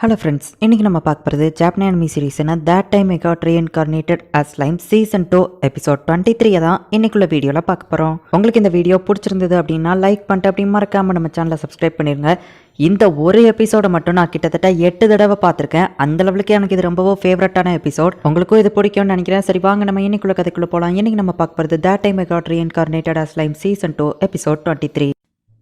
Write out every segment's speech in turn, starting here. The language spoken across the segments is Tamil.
ஹலோ ஃப்ரெண்ட்ஸ், இன்றைக்கி நம்ம பார்க்க போகிறது ஜாப்பனீஸ் அனிமி சீரீஸ்னா that time I got reincarnated as slime season 2 episode 23 தான் இன்னைக்குள்ள வீடியோவில் பார்க்க போகிறோம். உங்களுக்கு இந்த வீடியோ பிடிச்சிருந்தது அப்படின்னா லைக் பண்ணிட்டு அப்படி மறக்காமல் நம்ம சேனலை சப்ஸ்கிரைப் பண்ணிடுங்க. இந்த ஒரு எபிசோடை மட்டும் நான் கிட்டத்தட்ட 8 தடவை பார்த்துருக்கேன். அந்த லெவலுக்கு எனக்கு இது ரொம்பவும் ஃபேவரட்டான எபிசோட். உங்களுக்கும் இது பிடிக்கும்னு நினைக்கிறேன். சரி வாங்க நம்ம இன்னைக்குள்ள கதைக்குள்ளே போகலாம். இன்றைக்கி நம்ம பார்க்க போகிறது that time I got reincarnated as slime season 2 episode 23.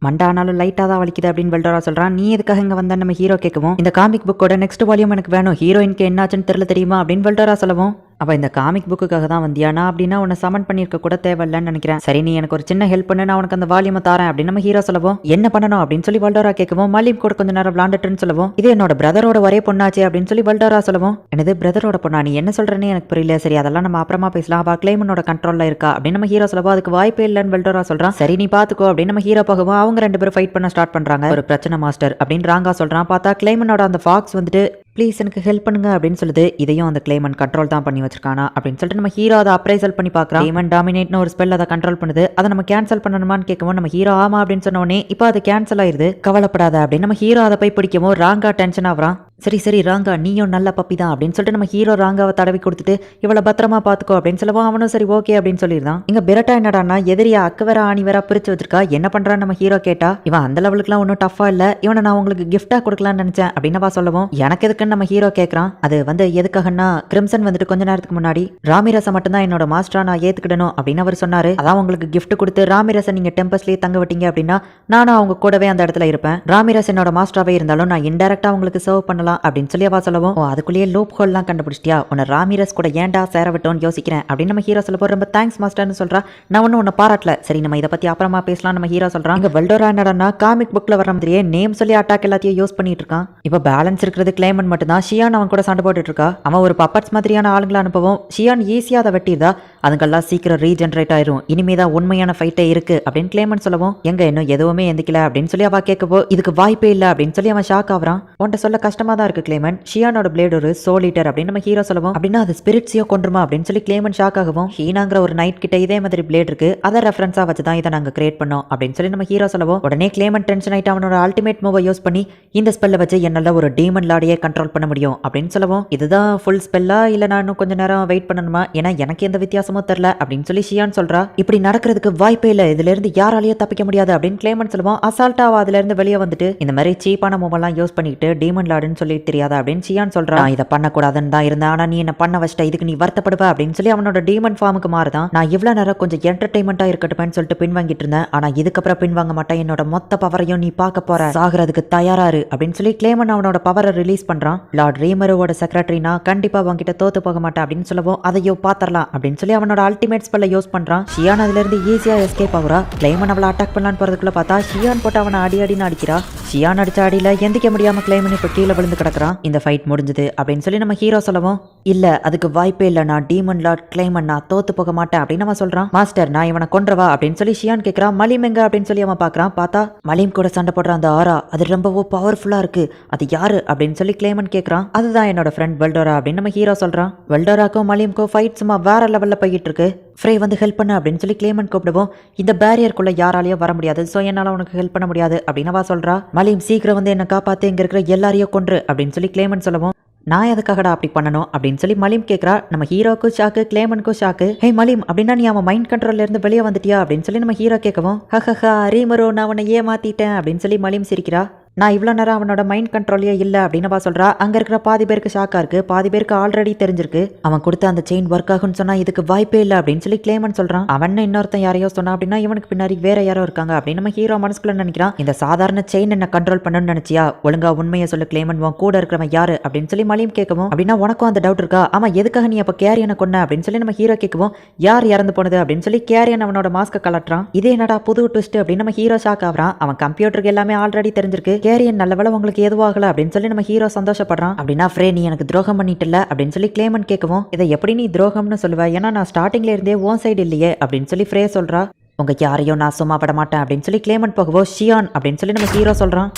மண்டானாலும் லைட்டாக தான் வலிக்குது அப்படின்னு வெல்டரா சொல்கிறான். நீ எதுக்காக இங்கே வந்தா நம்ம ஹீரோ கேட்கவும், இந்த காமிக் புக்கோட நெக்ஸ்ட் வால்யூம் எனக்கு வேணும், ஹீரோயினுக்கு என்னாச்சுன்னு தெரியல தெரியுமா அப்படின்னு வெல்டரா சொல்லவும், அவள் இந்த காமிக் புக்குக்காக தான் வந்தியானா அப்படின்னா உன்னை சமன் பண்ணியிருக்க கூட தேவையில்லைன்னு நினைக்கிறேன். சரி நீ எனக்கு ஒரு சின்ன ஹெல்ப் பண்ணு, நான் உனக்கு அந்த வால்யூமை தரேன் அப்படின்னு நம்ம ஹீரோ சொல்லவும், என்ன பண்ணணும் அப்படின்னு சொல்லி வல்டோரா கேட்கவும், மல்லிம் கூட கொஞ்சம் நேரம் விளாண்டுட்டுன்னு சொல்லவும், இது என்னோட பிரதரோட ஒரே பொண்ணாச்சே அப்படின்னு சொல்லி வல்டோரா சொல்லவும், எனது பிரதரோட பொண்ணா, நீ என்ன சொல்றேன்னு எனக்கு புரியல, சரி அதெல்லாம் நம்ம அப்புறமா பேசலாம், அவள் கிளைமனோட கண்ட்ரோல்ல இருக்கா அப்படின்னு நம்ம ஹீரோ சொல்லவும், அதுக்கு வாய்ப்பே இல்லைன்னு வல்டோரா சொல்றான். சரி நீ பாத்துக்கோ அப்படின்னு நம்ம ஹீரோ போகவும், அவங்க ரெண்டு பேரும் ஃபைட் பண்ண ஸ்டார்ட் பண்றாங்க. ஒரு பிரச்சனை மாஸ்டர் அப்படின்னு ராங்கா சொல்றான். பார்த்தா கிளைமனோட அந்த ஃபாக்ஸ் வந்துட்டு ப்ளீஸ் எனக்கு ஹெல்ப் பண்ணுங்க அப்படின்னு சொல்லுது. இதையும் அந்த கிளைமன் கண்ட்ரோல் தான் பண்ணி வச்சிருக்கானா அப்படின்னு சொல்லிட்டு நம்ம ஹீரோ அதை அப்ரைசல் பண்ணி பார்க்குறான். கிளைமன் டாமினேட்னு ஒரு ஸ்பெல் அதை கண்ட்ரோல் பண்ணுது. அதை நம்ம கேன்சல் பண்ணணுமான்னு கேட்கவும் நம்ம ஹீரோ ஆமா அப்படின்னு சொன்னோடனே இப்போ அது கேன்சல் ஆயிருது. கவலைப்படாத அப்படின்னு நம்ம ஹீரோ அதை போய் பிடிக்கவும் ராங்கா டென்ஷன் ஆகுறான். சரி சரி ராங்கா நீயும் நல்ல பப்பி தான் அப்படின்னு சொல்லிட்டு நம்ம ஹீரோ ராங்காவை தடவி கொடுத்துட்டு இவளை பத்திரமா பார்த்துக்கோ அப்படின்னு சொல்லவும் அவனும் சரி ஓகே அப்படின்னு சொல்லியிருந்தான். இங்க பெரட்டா என்னடான்னா எதிரியா அக்கு வேற ஆணி வேற பிரிச்சு வச்சிருக்கா, என்ன பண்றான்னு நம்ம ஹீரோ கேட்டா, இவன் அந்த லெவலுக்குலாம் ஒன்றும் டஃபா இல்ல, இவனை நான் உங்களுக்கு கிஃப்டா கொடுக்கலாம்னு நினைச்சேன் அப்படின்னவா சொல்லவும், எனக்கு எதுக்குன்னு நம்ம ஹீரோ கேட்கறான். அது வந்து எதுக்காகன்னா கிரிம்சன் வந்துட்டு கொஞ்ச நேரத்துக்கு முன்னாடி ராமிரசை மட்டும்தான் என்னோட மாஸ்டரா நான் ஏத்துக்கிடணும் அப்படின்னு அவர் சொன்னாரு. அதான் உங்களுக்கு கிஃப்ட் கொடுத்து ராமிரசன் நீங்க டெம்பஸ்லயே தங்க விட்டீங்க அப்படின்னா நானும் அவங்க கூடவே அந்த இடத்துல இருப்பேன். ராமிரஸ் என்னோட மாஸ்டராவே இருந்தாலும் நான் இன்டெரக்டா உங்களுக்கு சர்வ் பண்ணலாம் அப்படின்னு சொல்லி அவா சொல்லவும், அதுக்குள்ளேயே லூப் ஹோல்லாம் கண்டுபிடிச்சிட்டியா, உன்னை ராமிரஸ் கூட ஏன்டா சேர விட்டோன்னு யோசிக்கிறேன் அப்படின்னு நம்ம ஹீரோ சொல்ல ரொம்ப தேங்க்ஸ் மாஸ்டர்னு சொல்றா. நான் ஒன்னும் உன்னை பாராட்டல, சரி நம்ம இதை பத்தி அப்புறமா பேசலாம் நம்ம ஹீரோ சொல்றான். இங்க வெல்டோரா என்னடா காமிக் புக்ல வர மாதிரியே நேம் சொல்லி அட்டாக் எல்லாத்தையும் யூஸ் பண்ணிட்டு இருக்கான். இப்ப பேலன்ஸ் இருக்கிறது கிளைமன் மட்டும் தான். ஷியான் அவன் கூட சண்டை போட்டுட்டு இருக்கா. அவன் ஒரு பப்பட்ஸ் மாதிரியான ஆளுங்களை அனுப்பவும் ஷியான் ஈஸியா அதை வெட்டிடுதா. அதுக்கெல்லாம் சீக்கிரம் ரீஜென்ரேட் ஆயிரும், இனிமேதான் உண்மையான ஃபைட்டே இருக்கு அப்படின்னு கிளைமன் சொல்லவும், எங்க இன்னும் எதுவுமே எந்திக்கல அப்படின்னு சொல்லி அவ கேட்கவோ, இதுக்கு வாய்ப்பே இல்லை அப்படின்னு சொல்லி அவன் ஷாக் ஆகுறான். உன்ட்ட சொல்ல கஷ்டமா தான் இருக்கு கிளைமன், ஷியானோட பிளேட் ஒரு சோல் ஈட்டர் அப்படின்னு நம்ம ஹீரோ சொல்லவும், அப்படின்னா அது ஸ்பிரிட்ஸையோ கொண்டுருமா அப்படின்னு சொல்லி கிளைமன் ஷாக் ஆகவும், ஹீனாங்கிற ஒரு நைட் கிட்ட இதே மாதிரி பிளேட் இருக்கு, அதை ரெஃபரன்ஸா வச்சு தான் இதை நாங்க கிரியேட் பண்ணோம் அப்படின்னு சொல்லி நம்ம ஹீரோ சொல்லவும், உடனே கிளைமன் டென்ஷன் ஆயிட்டு அவனோட அல்டிமேட் மூவை யூஸ் பண்ணி இந்த ஸ்பெல்ல வச்சு என்னால ஒரு டீமன் லாடியே கண்ட்ரோல் பண்ண முடியும் அப்படின்னு சொல்லவும், இதுதான் ஃபுல் ஸ்பெல்லா இல்ல நான் இன்னும் கொஞ்சம் நேரம் வெயிட் பண்ணணுமா, ஏன்னா எனக்கு எந்த வித்தியாசமும் தெரியல அப்படின்னு சொல்லி ஷியான் சொல்றா. இப்படி நடக்கிறதுக்கு வாய்ப்பே இல்லை, இதுல இருந்து யாராலையும் தப்பிக்க முடியாது அப்படின்னு கிளைமன் சொல்லுவோம். அசால்ட்டா அதுல இருந்து வெளியே வந்துட்டு இந்த மாதிரி சீப்பான மூவெல்லாம் யூஸ் பண்ணிட்டு டீமன் லாடுன்னு சொல்லி தெரியாதா அப்படின்னு ஷியான் சொல்றா. இதை பண்ணக்கூடாதுன்னு தான் இருந்தேன், ஆனா நீ என்ன பண்ண வச்சிட்ட, இதுக்கு நீ வருத்தப்படுவ அப்படின்னு சொல்லி அவனோட டீமன் ஃபார்முக்கு மாறுதான். நான் இவ்வளவு நேரம் கொஞ்சம் என்டர்டைன்மெண்டா இருக்கட்டும்னு சொல்லிட்டு பின் வாங்கிட்டு இருந்தேன், ஆனா இதுக்கப்புறம் பின் வாங்க மாட்டேன், என்னோட மொத்த பவரையும் நீ பார்க்க போற, சாகிறதுக்கு தயாராரு அப்படின்னு சொல்லி கிளைமன் அவனோட பவரை ரிலீஸ் பண்றான். லார்ட் ரீமரோட செக்ரட்டரி நான் கண்டிப்பா அவன்கிட்ட தோத்து போக மாட்டேன் அப்படின்னு சொல்லவும், அதையோ பாத்தரலாம் அப்படின்னு சொல்லி அவனோட அல்டிமேட் ஸ்பெல்ல யூஸ் பண்றான். ஷியான் அதுல இருந்து ஈஸியா எஸ்கேப் ஆகுறா. கிளைமன் அவளை அட்டாக் பண்ணலான்னு போறதுக்குள்ள பார்த்தா ஷியான் போட்டு அவனை அடி அடின்னு அடிக்கிறா. ஷியான் அடிச்ச அடியில எந்திக்க முடியாம கிளைமன் இப்ப கீழே விழுந்து கிடக்குறான். இந்த ஃபைட் முடிஞ்சது அப்படின்னு சொல்லி நம்ம ஹீரோ சொல்லவும், இல்ல அதுக்கு வாய்ப்பே இல்ல, நான் டீமன் லார்ட் கிளைமன் நான் தோத்து போக மாட்டேன் அப்படின்னு அவன் சொல்றான். மாஸ்டர் நான் இவனை கொன்றவா அப்படின்னு சொல்லி ஷியான் கேட்கறான். மலிம் எங்க அப்படின்னு சொல்லி அவன் பாக்குறான். பார்த்தா மலிம் கூட சண்டை போடுற அந்த ஆரா அது ரொம்பவோ பவர்ஃபுல்லா இருக்கு, அது யாரு அப்படின்னு சொல்லி கிளைமன் கேட்கறான். அதுதான் என்னோட ஃப்ரெண்ட் வெல்டோரா அப்படின்னு நம்ம ஹீரோ சொல்றான். வெல்டோராக்கும் மலிம்க்கும் ஃபைட் சும்மா வேற லெவல்ல போயிட்டு இருக்கு. ஃப்ரே வந்து ஹெல்ப் பண்ண அப்படின்னு சொல்லி கிளைமன் கூப்பிடுவோம். இந்த பேரியருக்குள்ள யாராலையும் வர முடியாது, ஸோ என்னால் உனக்கு ஹெல்ப் பண்ண முடியாது அப்படின்னு அவ சொல்றா. மலிம் சீக்கிரம் வந்து என்ன காப்பாத்து, இங்க இருக்கிற எல்லாரையும் கொன்று அப்படின்னு சொல்லி கிளைமன் சொல்லவும், நான் எதுக்காகடா அப்படி பண்ணணும் அப்படின்னு சொல்லி மலிம் கேட்கறா. நம்ம ஹீரோக்கும் ஷாக்கு, கிளைமனுக்கும் ஷாக்கு. ஹே மலிம் அப்படின்னா நீ அவன் மைண்ட் கண்ட்ரோல்ல இருந்து வெளியே வந்துட்டியா அப்படின்னு சொல்லி நம்ம ஹீரோ கேட்கவும், ஹஹஹா ரீமரோ நான் அவனை ஏமாத்திட்டேன் அப்படின்னு சொல்லி மலிம் சிரிக்கிறா. நான் இவ்வளோ நேரம் அவனோட மைண்ட் கண்ட்ரோலே இல்லை அப்படின்னு சொல்றா. அங்கே இருக்கிற பாதி பேருக்கு ஷாக்கா இருக்கு, பாதி பேருக்கு ஆல்ரெடி தெரிஞ்சிருக்கு அவன் கொடுத்த அந்த செயின் ஒர்க் ஆகும்னு சொன்னா இதுக்கு வாய்ப்பே இல்லை அப்படின்னு சொல்லி கிளைமன் சொல்றான். அவன் இன்னொருத்தன் யாரையோ சொன்னா அப்படின்னா இவனுக்கு பின்னாடி வேற யாரோ இருக்காங்க அப்படின்னு நம்ம ஹீரோ மனசுக்குள்ள நினைக்கிறான். இந்த சாதாரண செயின் என்ன கண்ட்ரோல் பண்ணணும்னு நினைச்சியா, ஒழுங்கா உண்மையை சொல்லு கிளைமன், உன் கூட இருக்கிறவன் யாரு அப்படின்னு சொல்லி மலியும் கேட்கவும், அப்படின்னா உனக்கும் அந்த டவுட் இருக்கா, ஆமா எதுக்காக நீ அப்ப கேரியனை கொன்ன அப்படின்னு சொல்லி நம்ம ஹீரோ கேட்கவும், யார் இறந்து போனது அப்படின்னு சொல்லி கேரியன் அவனோட மாஸ்க கலட்டுறான். இதே என்னடா புது ட்விஸ்ட் அப்படின்னு நம்ம ஹீரோ ஷாக் ஆகுறான். அவன் கம்ப்யூட்டருக்கு எல்லாமே ஆல்ரெடி தெரிஞ்சிருக்கு, கேரியன் நல்ல உங்களுக்கு எதுவாகல அப்படின்னு சொல்லி நம்ம ஹீரோ சந்தோஷப்படுறான். அப்படின்னா ஃப்ரே நீ எனக்கு துரோகம் பண்ணிட்டல அப்படின்னு சொல்லி கிளைமன் கேட்கவும், இதை எப்படி நீ துரோகம்னு சொல்லுவ, ஏன்னா நான் ஸ்டார்டிங்ல இருந்தே ஓன் சைடு இல்லையே அப்படின்னு சொல்லி ஃப்ரே சொல்றா. உங்க யாரையும் நான் சும்மா பட மாட்டேன் அப்படின்னு சொல்லி கிளைமன் போகவோ, ஷியான் அப்படின்னு சொல்லி நம்ம ஹீரோ சொல்றான்.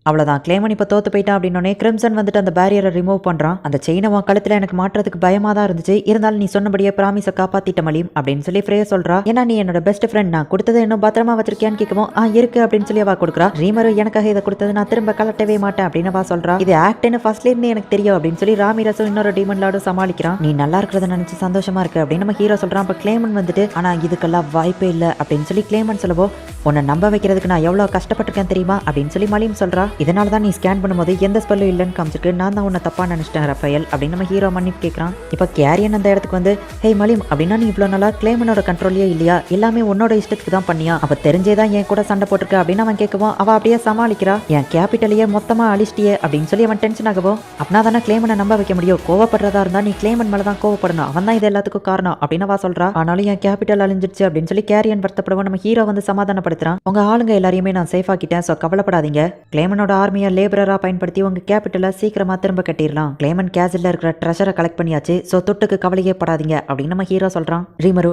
அவ்வளவுதான் கிளேமன் இப்ப தோத்து போயிட்டான் அப்படின்னோடனே கிரிம்சன் வந்துட்டு அந்த பேரியரை ரிமூவ் பண்றான். அந்த செயினை உன் கழுத்துல எனக்கு மாட்டுறதுக்கு பயமா தான் இருந்துச்சு, இருந்தாலும் நீ சொன்னபடியே ப்ராமிஸை காப்பாத்திட்ட மலியும் அப்படின்னு சொல்லி ஃப்ரேயா சொல்றா. ஏன்னா நீ என்னோட பெஸ்ட் ஃப்ரெண்ட், நான் கொடுத்தது இன்னும் பத்திரமா வச்சிருக்கியான்னு கேட்கவும் இருக்கு அப்படின்னு சொல்லி அவ கொடுக்குறா. ரீமரு எனக்காக இதை கொடுத்தது நான் திரும்ப கலட்டவே மாட்டேன் அப்படின்னு அவ சொல்றா. இது ஆக்ட்னு ஃபர்ஸ்ட்ல இருந்து எனக்கு தெரியும் அப்படின்னு சொல்லி ராமிரஸும் இன்னொரு டீமன் லார்டும் சமாளிக்கிறான். நீ நல்லா இருக்கிறத நினைச்சு சந்தோஷமா இருக்கு அப்படின்னு நம்ம ஹீரோ சொல்றான். அப்ப கிளேமன் வந்துட்டு ஆனா இதுக்கெல்லாம் வாய்ப்பே இல்லை அப்படின்னு சொல்லி கிளேமன் சொல்லவோ உன்னை நம்ப வைக்கிறதுக்கு நான் எவ்வளவு கஷ்டப்பட்டிருக்கேன் தெரியுமா அப்படின்னு சொல்லி மலியும் சொல்றா. இதனால தான் நீ ஸ்கேன் பண்ணும்போது எந்த ஸ்பெல்லும் இல்லைன்னு காமிச்சிட்டு நான் தான் உன்னை தப்பா நினைச்சிட்டேன் ரஃபேல் அப்படின்னு நம்ம ஹீரோ மன்னிப்பு கேட்கறான். இப்ப கேரியன் அந்த இடத்துக்கு வந்து ஹே மலிம் அப்படின்னா நீ இவ்வளவு நாளா கிளேமனோட கண்ட்ரோல்லே இல்லையா, எல்லாமே உன்னோட இஷ்டத்துக்கு தான் பண்ணியா, அப்ப தெரிஞ்சேதான் என் கூட சண்டை போட்டிருக்க அப்படின்னு அவன் கேட்கவும் அவ அப்படியே சமாளிக்கிறா. என் கேபிட்டலையே மொத்தமா அழிச்சிட்டியே அப்படின்னு சொல்லி அவன் டென்ஷன் ஆகவும் அப்படின்னா தானே கிளேமனை நம்ப வைக்க முடியும், கோவப்படுறதா இருந்தா நீ கிளேமன் மேலதான் கோவப்படணும், அவன் தான் இது எல்லாத்துக்கும் காரணம் அப்படின்னு அவ சொல்றா. ஆனாலும் என் கேபிட்டல் அழிஞ்சிருச்சு அப்படின்னு சொல்லி கேரியன் வருத்தப்படவும் நம்ம ஹீரோ வந்து சமாதானப்படுத்துறான். உங்க ஆளுங்க எல்லாரையுமே நான் சேஃப் ஆக்கிட்டேன், சோ கவலைப்படாதீங்க, கிளேமனோட ஆர்மியை லேபரரா பயன்படுத்தி உங்க கேபிட்டலை சீக்கிரமா திரும்ப கட்டிடலாம், கிளேமன் கேசில்ல இருக்கிற ட்ரெஷரை கலெக்ட் பண்ணியாச்சு, சோ தொட்டுக்கு கவலையே படாதீங்க அப்படின்னு நம்ம ஹீரோ சொல்றான். ரீமரு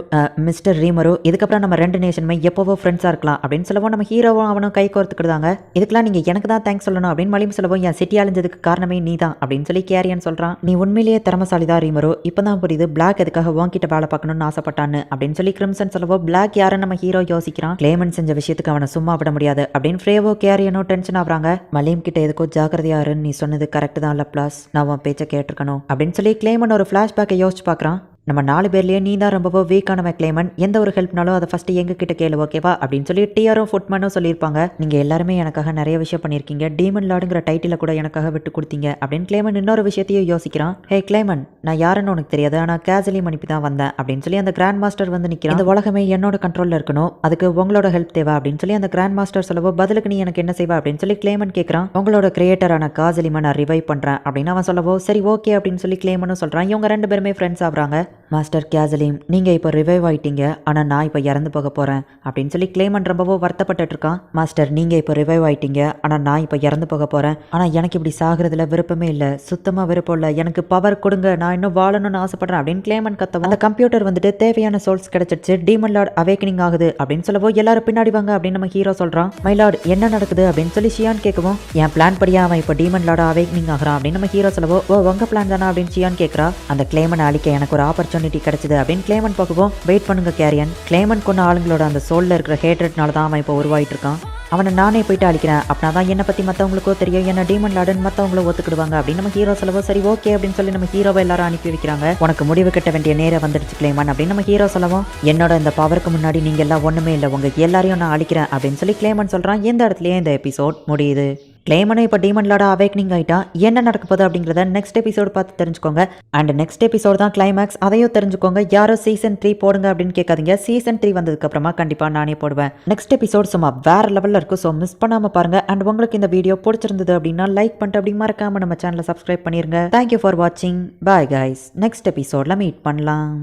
மிஸ்டர் ரீமரு இதுக்கப்புறம் நம்ம ரெண்டு நேஷனுமே எப்பவோ ஃப்ரெண்ட்ஸா இருக்கலாம் அப்படின்னு சொல்லவும் நம்ம ஹீரோவும் அவனும் கை கோர்த்துக்கிட்டாங்க. இதுக்கெல்லாம் நீங்க எனக்கு தான் தேங்க்ஸ் சொல்லணும் அப்படின்னு மலியும் சொல்லவும் என் சிட்டி அழிஞ்சதுக்கு காரணமே நீ தான் அப்படின்னு சொல்லி கேரியன் சொல்றான். நீ உண்மையிலேயே திறமசாலிதான் ரீமரு, இப்பதான் புரியுது பிளாக் எதுக்காக உன்கிட்ட வேலை பார்க்கணும்னு ஆசைப்பட்டான்னு அப்படின்னு சொல்லி கிரிம்சன் சொல்லவோ பிளாக் யாருன்னு நம்ம ஹீரோ யோசிக்கிறான். கிளேமன் செஞ்ச விஷயத்துக்கு அவனை சும்மா விட முடியாது அப்படின்னு ஃப்ரேவோ கேரியனோ டென்ஷன் ஆகுறாங்க. மலியும் கிட்ட எதுக்கோ ஜாக்கிரதையா இருன்னு நீ சொன்னது கரெக்ட் தான் லப்ளாஸ், நான் உன் பேச்சை கேட்டிருக்கணும் அப்படின்னு சொல்லி கிளேமன் ஒரு ஃபிளாஷ்பேக்கை யோசிச்சு பார்க்கறான். நம்ம 4 பேர்லயே நீ தான் ரொம்பவோ வீக்கானவன் கிளேமன், எந்த ஒரு ஹெல்ப்னாலும் அதை ஃபர்ஸ்ட் எங்க கிட்ட கேளு ஓகேவா அப்படின்னு சொல்லி டிஆரும் ஃபுட்மேனும் சொல்லியிருப்பாங்க. நீங்க எல்லாருமே எனக்காக நிறைய விஷயம் பண்ணியிருக்கீங்க, டீமன் லார்டுங்கிற டைட்டில கூட எனக்காக விட்டு கொடுத்தீங்க அப்படின்னு கிளேமன் இன்னொரு விஷயத்தையும் யோசிக்கிறான். ஹே கிளேமன் நான் யாருன்னு உனக்கு தெரியாது, ஆனா கேசலி அனுப்பி தான் வந்தேன் அப்படின்னு சொல்லி அந்த கிராண்ட் மாஸ்டர் வந்து நிற்கிறான். இந்த உலகமே என்னோட கண்ட்ரோல்ல இருக்கணும், அதுக்கு உங்களோட ஹெல்ப் தேவை அப்படின்னு சொல்லி அந்த கிராண்ட் மாஸ்டர் சொல்லவோ பதிலுக்கு நீ எனக்கு என்ன செய்வா அப்படின்னு சொல்லி கிளேமன் கேட்கறான். உங்களோட கிரியேட்டரான காசலிமா நான் ரிவைவ் பண்றேன் அப்படின்னு அவன் சொல்லவோ சரி ஓகே அப்படின்னு சொல்லி கிளேமனும் சொல்றான். இவங்க 2 பேருமே ஃப்ரெண்ட்ஸ் ஆகுறாங்க. மாஸ்டர் கேசலிம் நீங்க இப்போ ரிவைவ் ஆயிட்டீங்க, ஆனா நான் இப்போ இறந்து போக போறேன் அப்படின்னு சொல்லி கிளேமன் ரொம்பவோ வருத்தப்பட்டு இருக்கான். மாஸ்டர் நீங்க இப்போ ரிவைவ் ஆயிட்டீங்க, ஆனா நான் இப்போ இறந்து போக போறேன், ஆனா எனக்கு இப்படி சாகிறதுல விருப்பமே இல்லை, சுத்தமா விருப்பம் இல்லை, எனக்கு பவர் கொடுங்க, நான் இன்னும் வாழணும்னு ஆசைப்படுறேன் அப்படின்னு கிளேமன் கத்தவும் அந்த கம்ப்யூட்டர் வந்துட்டு தேவையான சோல்ஸ் கிடைச்சிருச்சு, டீமன் லார்ட் அவேக்கனிங் ஆகுது அப்படின்னு சொல்லவோ எல்லாரும் பின்னாடி வாங்க அப்படின்னு நம்ம ஹீரோ சொல்றான். மை லார்ட் என்ன நடக்குது அப்படின்னு சொல்லி ஷியான் கேட்கவும் என் பிளான் படியா அவன் இப்போ டீமன் லார்ட் அவேக்கனிங் ஆகிறான் அப்படின்னு நம்ம ஹீரோ சொல்லவோ ஓ உங்க பிளான் தானா அப்படின்னு ஷியான் கேட்கறா. அந்த கிளேமன் அழிக்க எனக்கு ஒரு ஆப்பர்ச்சுனிட்டி கிடைச்சது அப்படின்னு கிளேமன் பார்க்கவும் வெயிட் பண்ணுங்க கேரியன், கிளேமன் கொண்ட ஆளுங்களோட அந்த சோல்ல இருக்கிற ஹேட்ரட்னால தான் அவன் இப்போ உருவாயிட்டு இருக்கான், அவனை நானே போயிட்டு அழிக்கிறேன், அப்படின்னா தான் என்னை பற்றி மற்றவங்களுக்கோ தெரியும், என்ன டீமன் லார்டுன்னு மற்றவங்களும் ஒத்துக்கிடுவாங்க அப்படின்னு நம்ம ஹீரோ சொல்லவோ சரி ஓகே அப்படின்னு சொல்லி நம்ம ஹீரோவை எல்லாரும் அனுப்பி வைக்கிறாங்க. உனக்கு முடிவு கட்ட வேண்டிய நேரம் வந்துடுச்சு கிளேமன் அப்படின்னு நம்ம ஹீரோ சொல்லவும் என்னோட இந்த பவருக்கு முன்னாடி நீங்க எல்லாம் ஒண்ணுமே இல்லை, உங்க எல்லாரையும் நான் அழிக்கிறேன் அப்படின்னு சொல்லி கிளேமன் சொல்றான். எந்த இடத்துலயே இந்த எபிசோட் முடியுது. கிளேமனும் இப்போ டீமன் லார்டா அவேக்கனிங் ஆகிட்டான், என்ன நடக்க போகுது அப்படிங்கிறத நெக்ஸ்ட் எபிசோடு பார்த்து தெரிஞ்சுக்கோங்க. அண்ட் நெக்ஸ்ட் எபிசோடு தான் கிளைமேக்ஸ், அதையும் தெரிஞ்சுக்கோங்க. யாரோ சீசன் 3 போடுங்க அப்படின்னு கேட்காதீங்க, சீசன் 3 வந்ததுக்கு அப்புறமா கண்டிப்பாக நானே போடுவேன். நெக்ஸ்ட் எபிசோட் சும்மா வேற லெவலில் இருக்கும், ஸோ மிஸ் பண்ணாமல் பாருங்க. அண்ட் உங்களுக்கு இந்த வீடியோ பிடிச்சிருந்தது அப்படின்னா லைக் பண்ணிட்டு அப்படி மறக்காம நம்ம சேனலை சப்ஸ்கிரைப் பண்ணிருங்க. தேங்க்யூ ஃபார் வாட்சிங், பாய் கைஸ், நெக்ஸ்ட் எபிசோடில் மீட் பண்ணலாம்.